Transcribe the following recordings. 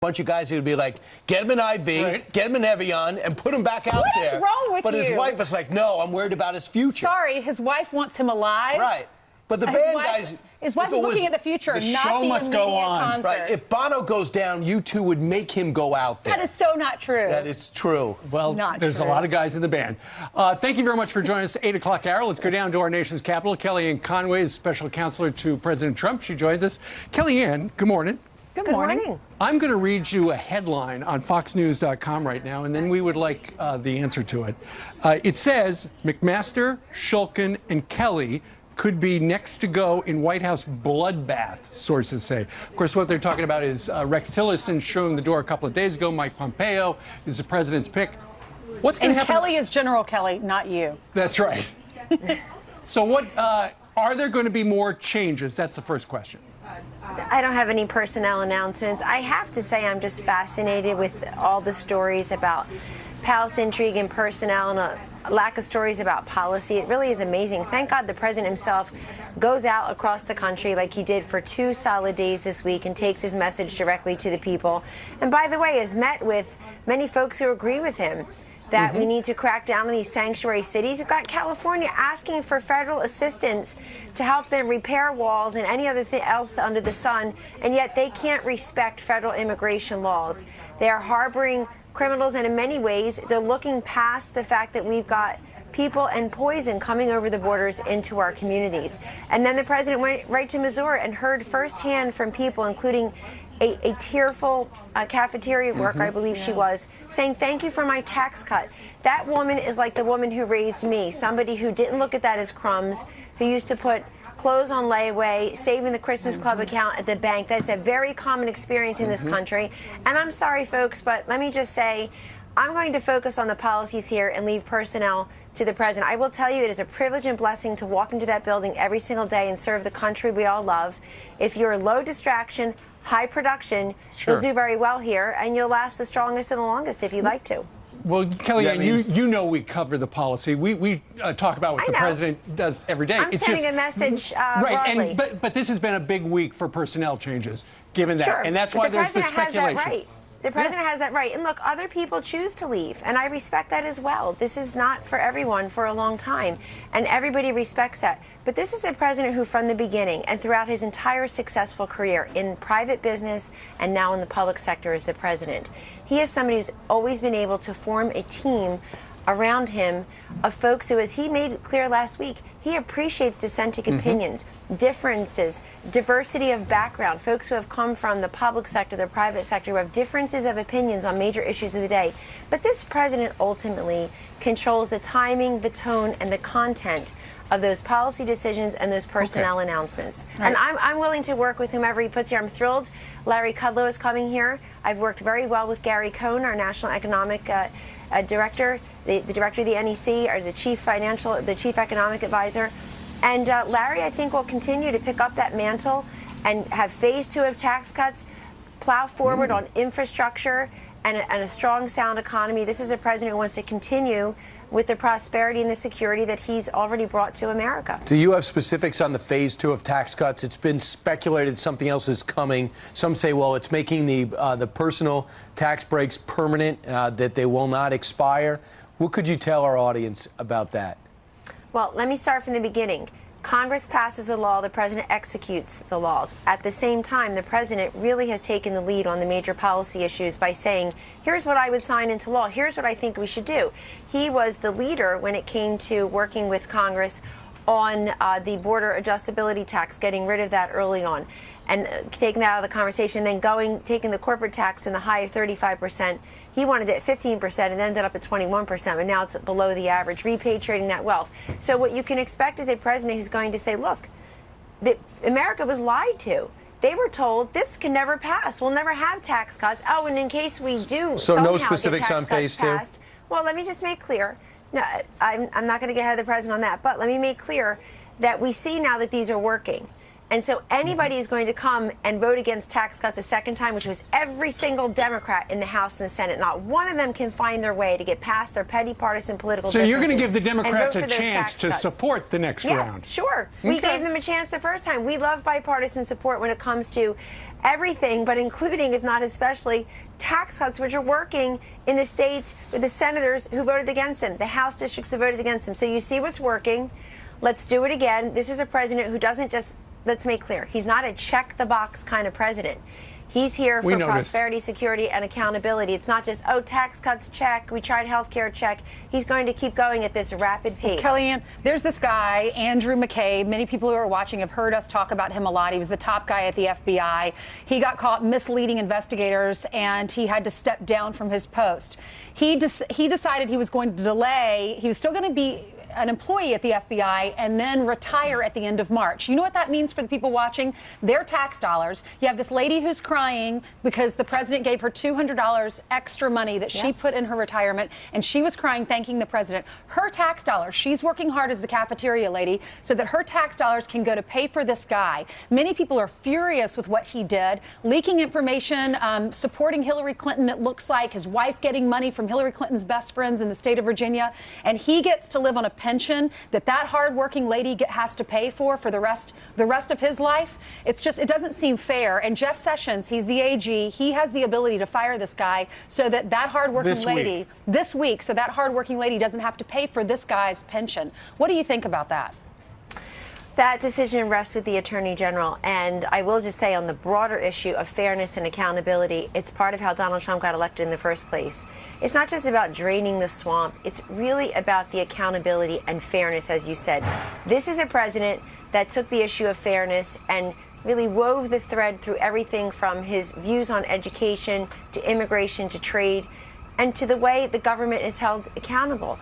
bunch of guys who would be like, get him an IV, get him an Evian, and put him back out there. What is wrong with you? But his wife is like, no, I'm worried about his future. Sorry, his wife wants him alive? Right. But the band guys... His wife is looking at the future, not the immediate concert. Right. If Bono goes down, U2 would make him go out there. That is so not true. That is true. Well, there's a lot of guys in the band. Thank you very much for joining us. 8 o'clock hour. Let's go down to our nation's capital. Kellyanne Conway is special counselor to President Trump. She joins us. Kellyanne, good morning. Good morning. I'm going to read you a headline on foxnews.com right now, and then we would like the answer to it. It says, McMaster, Shulkin, and Kelly could be next to go in White House bloodbath, sources say. Of course, what they're talking about is Rex Tillerson showing the door a couple of days ago. Mike Pompeo is the president's pick. What's going to happen? And Kelly is General Kelly, not you. That's right. So what, are there going to be more changes? That's the first question. I don't have any personnel announcements. I have to say I'm just fascinated with all the stories about palace intrigue and personnel and a lack of stories about policy. It really is amazing. Thank God the president himself goes out across the country like he did for 2 solid days this week and takes his message directly to the people. And by the way, has met with many folks who agree with him that we need to crack down on these sanctuary cities. You've got California asking for federal assistance to help them repair walls and any other thing else under the sun, and yet they can't respect federal immigration laws. They are harboring criminals, and in many ways, they're looking past the fact that we've got people and poison coming over the borders into our communities. And then the president went right to Missouri and heard firsthand from people, including a tearful cafeteria worker, I believe she was, saying, thank you for my tax cut. That woman is like the woman who raised me, somebody who didn't look at that as crumbs, who used to put clothes on layaway, saving the Christmas Club account at the bank. That's a very common experience in this country. And I'm sorry, folks, but let me just say, I'm going to focus on the policies here and leave personnel to the president. I will tell you, it is a privilege and blessing to walk into that building every single day and serve the country we all love. If you're low distraction, high production, you'll do very well here, and you'll last the strongest and the longest if you'd like to. Well, Kellyanne, you know we cover the policy. We talk about what the president does every day. I'm sending a message broadly. But this has been a big week for personnel changes, given that. Sure, and that's why there's the speculation. The president has that right. And look, other people choose to leave, and I respect that as well. This is not for everyone for a long time, and everybody respects that. But this is a president who, from the beginning and throughout his entire successful career in private business and now in the public sector as the president, he is somebody who's always been able to form a team around him of folks who, as he made it clear last week, he appreciates dissenting opinions, differences, diversity of background, folks who have come from the public sector, the private sector, who have differences of opinions on major issues of the day. But this president ultimately controls the timing, the tone, and the content of those policy decisions and those personnel announcements. Right. And I'm willing to work with whomever he puts here. I'm thrilled Larry Kudlow is coming here. I've worked very well with Gary Cohn, our national economic director, the director of the NEC, or the chief economic advisor. And Larry, I think, will continue to pick up that mantle and have phase 2 of tax cuts, plow forward on infrastructure and a strong, sound economy. This is a president who wants to continue with the prosperity and the security that he's already brought to America. Do you have specifics on the phase 2 of tax cuts? It's been speculated something else is coming. Some say, well, it's making the personal tax breaks permanent, that they will not expire. What could you tell our audience about that? Well, let me start from the beginning. Congress passes a law, the president executes the laws. At the same time, the president really has taken the lead on the major policy issues by saying, here's what I would sign into law, here's what I think we should do. He was the leader when it came to working with Congress on the border adjustability tax, getting rid of that early on, and taking that out of the conversation, then taking the corporate tax from the high of 35%. He wanted it at 15% and ended up at 21%, but now it's below the average, repatriating that wealth. So what you can expect is a president who's going to say, look, America was lied to. They were told this can never pass. We'll never have tax cuts. Oh, and in case we do so no specifics on phase 2? Well, let me just make clear. No, I'm not going to get ahead of the president on that, but let me make clear that we see now that these are working. And so anybody is going to come and vote against tax cuts a second time, which was every single Democrat in the House and the Senate. Not one of them can find their way to get past their petty partisan political differences. So you're going to give the Democrats a chance to support the next round? Sure. We gave them a chance the first time. We love bipartisan support when it comes to everything, but including, if not especially, tax cuts, which are working in the states with the senators who voted against them, the House districts that voted against them. So you see what's working. Let's do it again. This is a president who doesn't just, let's make clear, he's not a check-the-box kind of president. He's here for prosperity, security, and accountability. It's not just, oh, tax cuts, check. We tried health care, check. He's going to keep going at this rapid pace. Kellyanne, there's this guy, Andrew McCabe. Many people who are watching have heard us talk about him a lot. He was the top guy at the FBI. He got caught misleading investigators, and he had to step down from his post. He decided he was going to delay. He was still going to be an employee at the FBI and then retire at the end of March. You know what that means for the people watching? Their tax dollars. You have this lady who's crying because the president gave her $200 extra money that she put in her retirement, and she was crying thanking the president. Her tax dollars, she's working hard as the cafeteria lady so that her tax dollars can go to pay for this guy. Many people are furious with what he did, leaking information, supporting Hillary Clinton, it looks like, his wife getting money from Hillary Clinton's best friends in the state of Virginia, and he gets to live on a pension that hardworking lady has to pay for the rest of his life. It's just, it doesn't seem fair. And Jeff Sessions, he's the AG, he has the ability to fire this guy so that hardworking lady this week, so that hardworking lady doesn't have to pay for this guy's pension. What do you think about that? That decision rests with the Attorney General. And I will just say, on the broader issue of fairness and accountability, it's part of how Donald Trump got elected in the first place. It's not just about draining the swamp. It's really about the accountability and fairness, as you said. This is a president that took the issue of fairness and really wove the thread through everything from his views on education to immigration to trade and to the way the government is held accountable.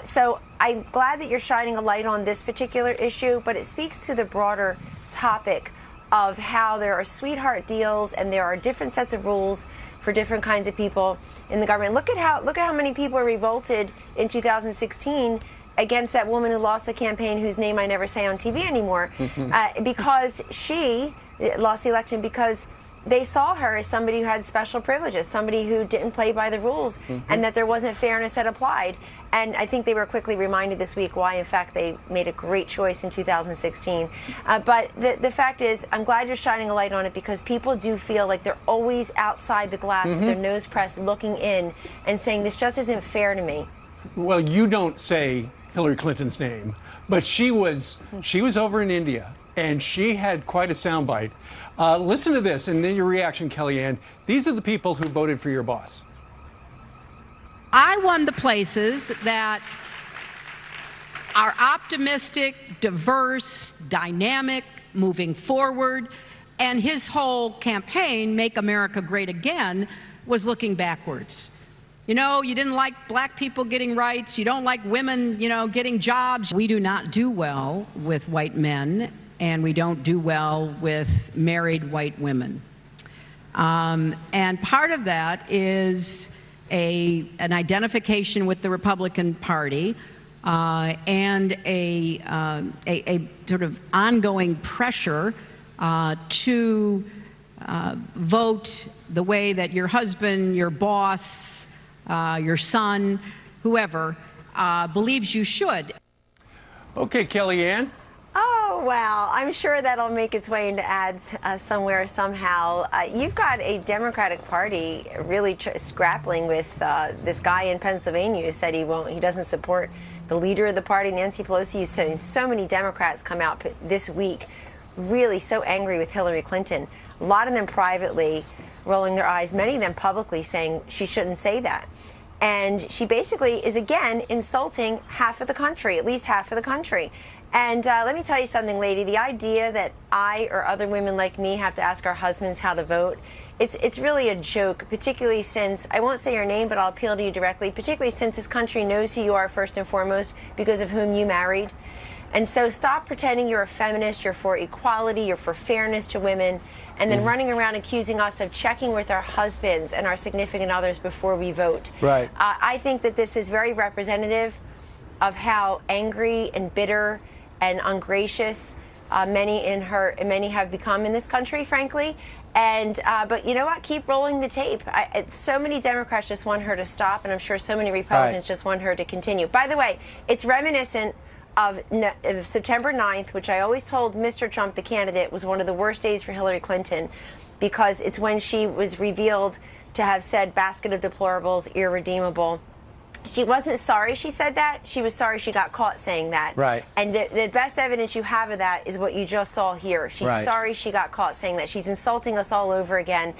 So I'm glad that you're shining a light on this particular issue, but it speaks to the broader topic of how there are sweetheart deals and there are different sets of rules for different kinds of people in the government. Look at how many people revolted in 2016 against that woman who lost the campaign, whose name I never say on TV anymore, because she lost the election because they saw her as somebody who had special privileges, somebody who didn't play by the rules, and that there wasn't fairness that applied. And I think they were quickly reminded this week why, in fact, they made a great choice in 2016. But the fact is, I'm glad you're shining a light on it, because people do feel like they're always outside the glass with their nose pressed, looking in and saying, this just isn't fair to me. Well, you don't say Hillary Clinton's name, but she was over in India, and she had quite a soundbite. Listen to this, and then your reaction, Kellyanne. These are the people who voted for your boss. I won the places that are optimistic, diverse, dynamic, moving forward, and his whole campaign, Make America Great Again, was looking backwards. You know, you didn't like black people getting rights, you don't like women, getting jobs. We do not do well with white men, and we don't do well with married white women. And part of that is an identification with the Republican Party and a sort of ongoing pressure to vote the way that your husband, your boss, your son, whoever, believes you should. Okay, Kellyanne. Oh, well, I'm sure that'll make its way into ads somewhere, somehow. You've got a Democratic Party really grappling with this guy in Pennsylvania who said he doesn't support the leader of the party, Nancy Pelosi. You've seen so many Democrats come out this week really so angry with Hillary Clinton. A lot of them privately rolling their eyes, many of them publicly saying she shouldn't say that. And she basically is, again, insulting half of the country, at least half of the country. And let me tell you something, lady. The idea that I or other women like me have to ask our husbands how to vote, it's really a joke, particularly since, I won't say your name, but I'll appeal to you directly, particularly since this country knows who you are first and foremost because of whom you married. And so stop pretending you're a feminist, you're for equality, you're for fairness to women, and then running around accusing us of checking with our husbands and our significant others before we vote. Right. I think that this is very representative of how angry and bitter and ungracious Many have become in this country, frankly. And but you know what? Keep rolling the tape. So many Democrats just want her to stop, and I'm sure so many Republicans just want her to continue. By the way, it's reminiscent of September 9th, which I always told Mr. Trump, the candidate, was one of the worst days for Hillary Clinton, because it's when she was revealed to have said basket of deplorables, irredeemable. She wasn't sorry she said that. She was sorry she got caught saying that. Right. And the best evidence you have of that is what you just saw here. She's sorry she got caught saying that. She's insulting us all over again.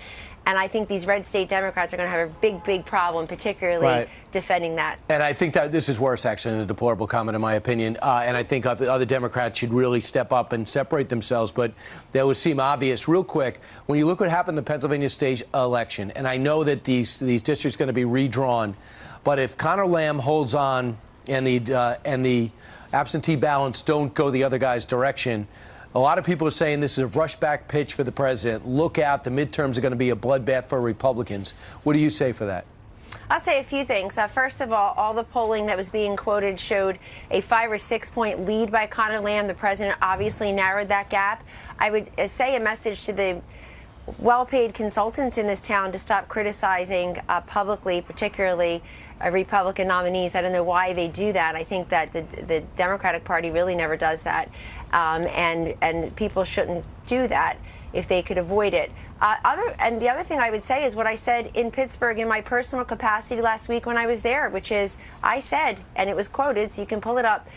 And I think these red state Democrats are going to have a big, big problem, particularly defending that. And I think that this is worse, actually, than a deplorable comment, in my opinion. And I think other Democrats should really step up and separate themselves. But that would seem obvious. Real quick, when you look what happened in the Pennsylvania state election, and I know that these districts are going to be redrawn, but if Connor Lamb holds on and the absentee ballots don't go the other guy's direction, a lot of people are saying this is a rushback pitch for the president. Look out, the midterms are going to be a bloodbath for Republicans. What do you say for that? I'll say a few things. First of all the polling that was being quoted showed a 5 or 6 point lead by Connor Lamb. The president obviously narrowed that gap. I would say a message to the well-paid consultants in this town to stop criticizing publicly, particularly Republican nominees. I don't know why they do that. I think that the Democratic Party really never does that, and people shouldn't do that if they could avoid it. And the other thing I would say is what I said in Pittsburgh in my personal capacity last week when I was there, which is I said, and it was quoted, so you can pull it up,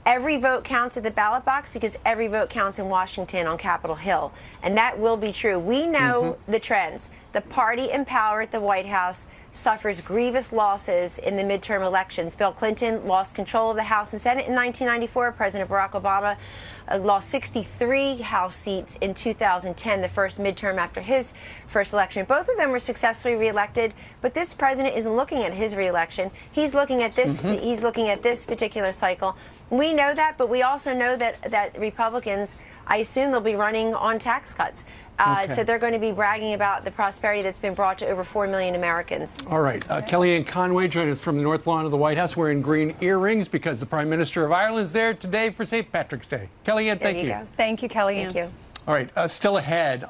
every vote counts at the ballot box because every vote counts in Washington on Capitol Hill. And that will be true. We know the trends. The party in power at the White House suffers grievous losses in the midterm elections. Bill Clinton lost control of the House and Senate in 1994. President Barack Obama lost 63 House seats in 2010, the first midterm after his first election. Both of them were successfully reelected, but this president isn't looking at his reelection. He's looking at this. He's looking at this particular cycle. We know that, but we also know that Republicans, I assume, they'll be running on tax cuts. So they're going to be bragging about the prosperity that's been brought to over 4 million Americans. All right. Kellyanne Conway joined us from the North Lawn of the White House wearing green earrings because the Prime Minister of Ireland is there today for St. Patrick's Day. Kellyanne, thank you. Thank you, Kellyanne. Thank you. All right. Still ahead.